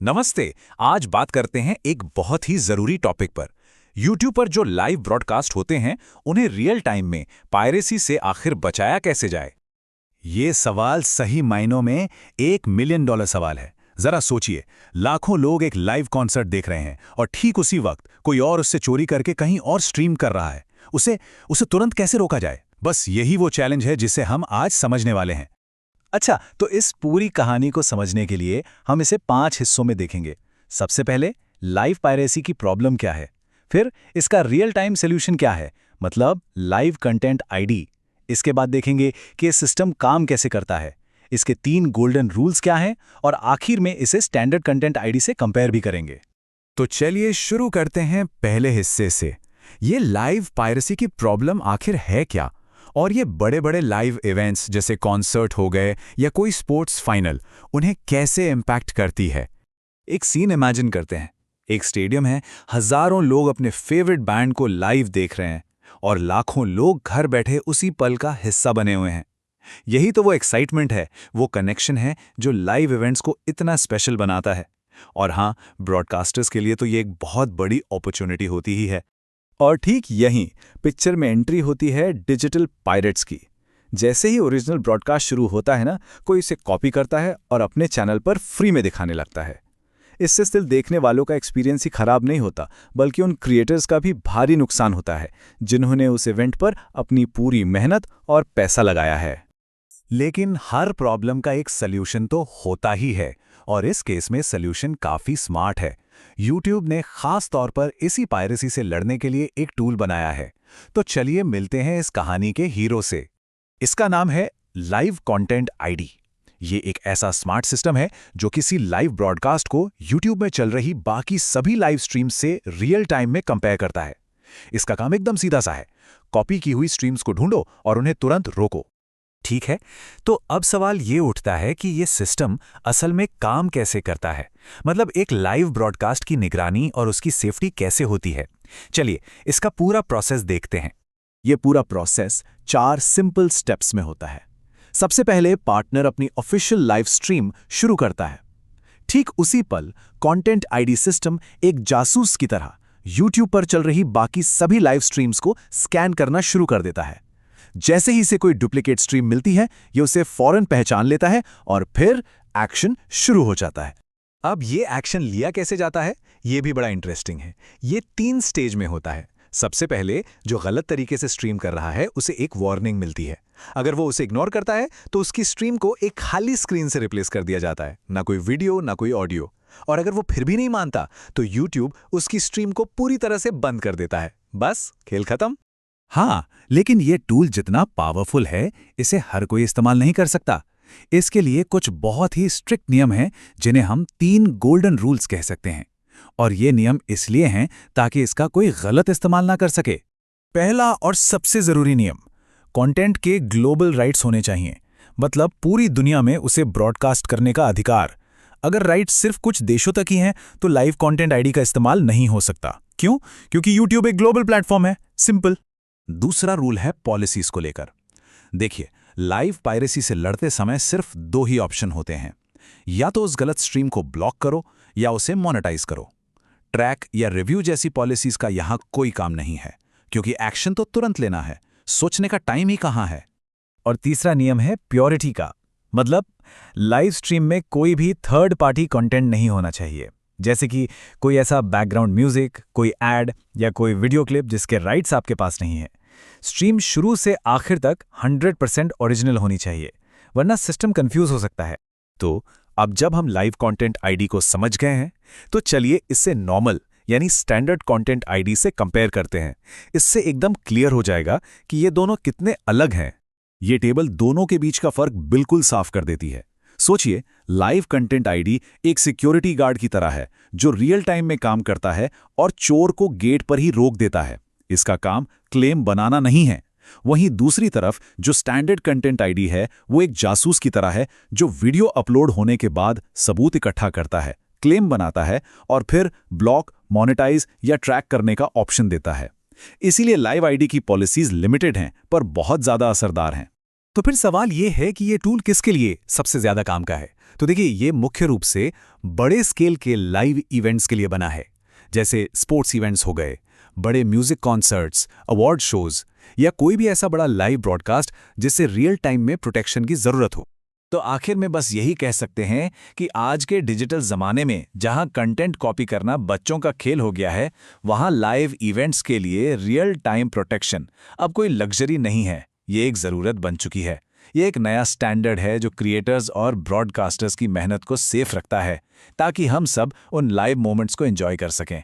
नमस्ते। आज बात करते हैं एक बहुत ही जरूरी टॉपिक पर। YouTube पर जो लाइव ब्रॉडकास्ट होते हैं उन्हें रियल टाइम में पायरेसी से आखिर बचाया कैसे जाए। ये सवाल सही मायनों में $1 मिलियन सवाल है। जरा सोचिए, लाखों लोग एक लाइव कॉन्सर्ट देख रहे हैं और ठीक उसी वक्त कोई और उससे चोरी करके कहीं और स्ट्रीम कर रहा है। उसे उसे तुरंत कैसे रोका जाए? बस यही वो चैलेंज है जिसे हम आज समझने वाले हैं। अच्छा, तो इस पूरी कहानी को समझने के लिए हम इसे 5 हिस्सों में देखेंगे। सबसे पहले लाइव पायरेसी की प्रॉब्लम क्या है, फिर इसका रियल टाइम सॉल्यूशन क्या है, मतलब लाइव कंटेंट आईडी। इसके बाद देखेंगे कि ये सिस्टम काम कैसे करता है, इसके 3 गोल्डन रूल्स क्या हैं, और आखिर में इसे स्टैंडर्ड कंटेंट आईडी से कंपेयर भी करेंगे। तो चलिए शुरू करते हैं पहले हिस्से से। ये लाइव पायरेसी की प्रॉब्लम आखिर है क्या, और ये बड़े बड़े लाइव इवेंट्स जैसे कॉन्सर्ट हो गए या कोई स्पोर्ट्स फाइनल, उन्हें कैसे इम्पैक्ट करती है। एक सीन इमेजिन करते हैं। एक स्टेडियम है, हजारों लोग अपने फेवरेट बैंड को लाइव देख रहे हैं और लाखों लोग घर बैठे उसी पल का हिस्सा बने हुए हैं। यही तो वो एक्साइटमेंट है, वो कनेक्शन है जो लाइव इवेंट्स को इतना स्पेशल बनाता है। और हाँ, ब्रॉडकास्टर्स के लिए तो ये एक बहुत बड़ी अपॉर्चुनिटी होती ही है। और ठीक यहीं पिक्चर में एंट्री होती है डिजिटल पायरेट्स की। जैसे ही ओरिजिनल ब्रॉडकास्ट शुरू होता है ना, कोई इसे कॉपी करता है और अपने चैनल पर फ्री में दिखाने लगता है। इससे सिर्फ देखने वालों का एक्सपीरियंस ही खराब नहीं होता, बल्कि उन क्रिएटर्स का भी भारी नुकसान होता है जिन्होंने उस इवेंट पर अपनी पूरी मेहनत और पैसा लगाया है। लेकिन हर प्रॉब्लम का एक सल्यूशन तो होता ही है, और इस केस में सल्यूशन काफी स्मार्ट है। YouTube ने खास तौर पर इसी पायरेसी से लड़ने के लिए एक टूल बनाया है। तो चलिए मिलते हैं इस कहानी के हीरो से। इसका नाम है लाइव कंटेंट आईडी। ये एक ऐसा स्मार्ट सिस्टम है जो किसी लाइव ब्रॉडकास्ट को YouTube में चल रही बाकी सभी लाइव स्ट्रीम्स से रियल टाइम में कंपेयर करता है। इसका काम एकदम सीधा सा है, कॉपी की हुई स्ट्रीम्स को ढूंढो और उन्हें तुरंत रोको। ठीक है, तो अब सवाल ये उठता है कि ये सिस्टम असल में काम कैसे करता है, मतलब एक लाइव ब्रॉडकास्ट की निगरानी और उसकी सेफ्टी कैसे होती है। चलिए इसका पूरा प्रोसेस देखते हैं। ये पूरा प्रोसेस 4 सिंपल स्टेप्स में होता है। सबसे पहले पार्टनर अपनी ऑफिशियल लाइव स्ट्रीम शुरू करता है। ठीक उसी पल कंटेंट आईडी सिस्टम एक जासूस की तरह YouTube पर चल रही बाकी सभी लाइव स्ट्रीम्स को स्कैन करना शुरू कर देता है। जैसे ही इसे कोई डुप्लीकेट स्ट्रीम मिलती है, ये उसे फौरन पहचान लेता है और फिर एक्शन शुरू हो जाता है। अब ये एक्शन लिया कैसे जाता है, ये भी बड़ा इंटरेस्टिंग है। ये 3 स्टेज में होता है। सबसे पहले जो गलत तरीके से स्ट्रीम कर रहा है उसे एक वार्निंग मिलती है। अगर वो उसे इग्नोर करता है तो उसकी स्ट्रीम को एक खाली स्क्रीन से रिप्लेस कर दिया जाता है, ना कोई वीडियो ना कोई ऑडियो। और अगर वो फिर भी नहीं मानता तो YouTube उसकी स्ट्रीम को पूरी तरह से बंद कर देता है। बस खेल खत्म। हाँ, लेकिन ये टूल जितना पावरफुल है, इसे हर कोई इस्तेमाल नहीं कर सकता। इसके लिए कुछ बहुत ही स्ट्रिक्ट नियम हैं जिन्हें हम 3 गोल्डन रूल्स कह सकते हैं। और ये नियम इसलिए हैं ताकि इसका कोई गलत इस्तेमाल ना कर सके। पहला और सबसे जरूरी नियम, कंटेंट के ग्लोबल राइट्स होने चाहिए, मतलब पूरी दुनिया में उसे ब्रॉडकास्ट करने का अधिकार। अगर राइट्स सिर्फ कुछ देशों तक ही हैं तो लाइव कंटेंट आईडी का इस्तेमाल नहीं हो सकता। क्यों? क्योंकि YouTube एक ग्लोबल प्लेटफॉर्म है। सिंपल। दूसरा रूल है पॉलिसीज को लेकर। देखिए, लाइव पायरेसी से लड़ते समय सिर्फ 2 ही ऑप्शन होते हैं, या तो उस गलत स्ट्रीम को ब्लॉक करो या उसे मोनेटाइज करो। ट्रैक या रिव्यू जैसी पॉलिसीज का यहां कोई काम नहीं है, क्योंकि एक्शन तो तुरंत लेना है, सोचने का टाइम ही कहां है। और तीसरा नियम है प्योरिटी का, मतलब लाइव स्ट्रीम में कोई भी थर्ड पार्टी कंटेंट नहीं होना चाहिए, जैसे कि कोई ऐसा बैकग्राउंड म्यूजिक, कोई एड या कोई वीडियो क्लिप जिसके राइट्स आपके पास नहीं है। स्ट्रीम शुरू से आखिर तक 100% ओरिजिनल होनी चाहिए, वरना सिस्टम कंफ्यूज हो सकता है। तो अब जब हम लाइव कंटेंट आईडी को समझ गए हैं, तो चलिए इससे नॉर्मल यानी स्टैंडर्ड कंटेंट आईडी से कंपेयर करते हैं। इससे एकदम क्लियर हो जाएगा कि ये दोनों कितने अलग हैं। ये टेबल दोनों के बीच का फर्क बिल्कुल साफ कर देती है। सोचिए, लाइव कंटेंट आईडी एक सिक्योरिटी गार्ड की तरह है जो रियल टाइम में काम करता है और चोर को गेट पर ही रोक देता है। इसका काम क्लेम बनाना नहीं है। वहीं दूसरी तरफ जो स्टैंडर्ड कंटेंट आईडी है, वो एक जासूस की तरह है जो वीडियो अपलोड होने के बाद सबूत इकट्ठा करता है, क्लेम बनाता है और फिर ब्लॉक, मोनेटाइज या ट्रैक करने का ऑप्शन देता है। इसीलिए लाइव आईडी की पॉलिसीज लिमिटेड हैं पर बहुत ज्यादा असरदार हैं। तो फिर सवाल ये है कि ये टूल किसके लिए सबसे ज़्यादा काम का है। तो देखिए, ये मुख्य रूप से बड़े स्केल के लाइव इवेंट्स के लिए बना है, जैसे स्पोर्ट्स इवेंट्स हो गए, बड़े म्यूजिक कॉन्सर्ट्स, अवार्ड शोज, या कोई भी ऐसा बड़ा लाइव ब्रॉडकास्ट जिससे रियल टाइम में प्रोटेक्शन की ज़रूरत हो। तो आखिर में बस यही कह सकते हैं कि आज के डिजिटल ज़माने में जहां कंटेंट कॉपी करना बच्चों का खेल हो गया है, वहां लाइव इवेंट्स के लिए रियल टाइम प्रोटेक्शन अब कोई लग्जरी नहीं है, ये एक ज़रूरत बन चुकी है। ये एक नया स्टैंडर्ड है जो क्रिएटर्स और ब्रॉडकास्टर्स की मेहनत को सेफ रखता है, ताकि हम सब उन लाइव मोमेंट्स को एंजॉय कर सकें।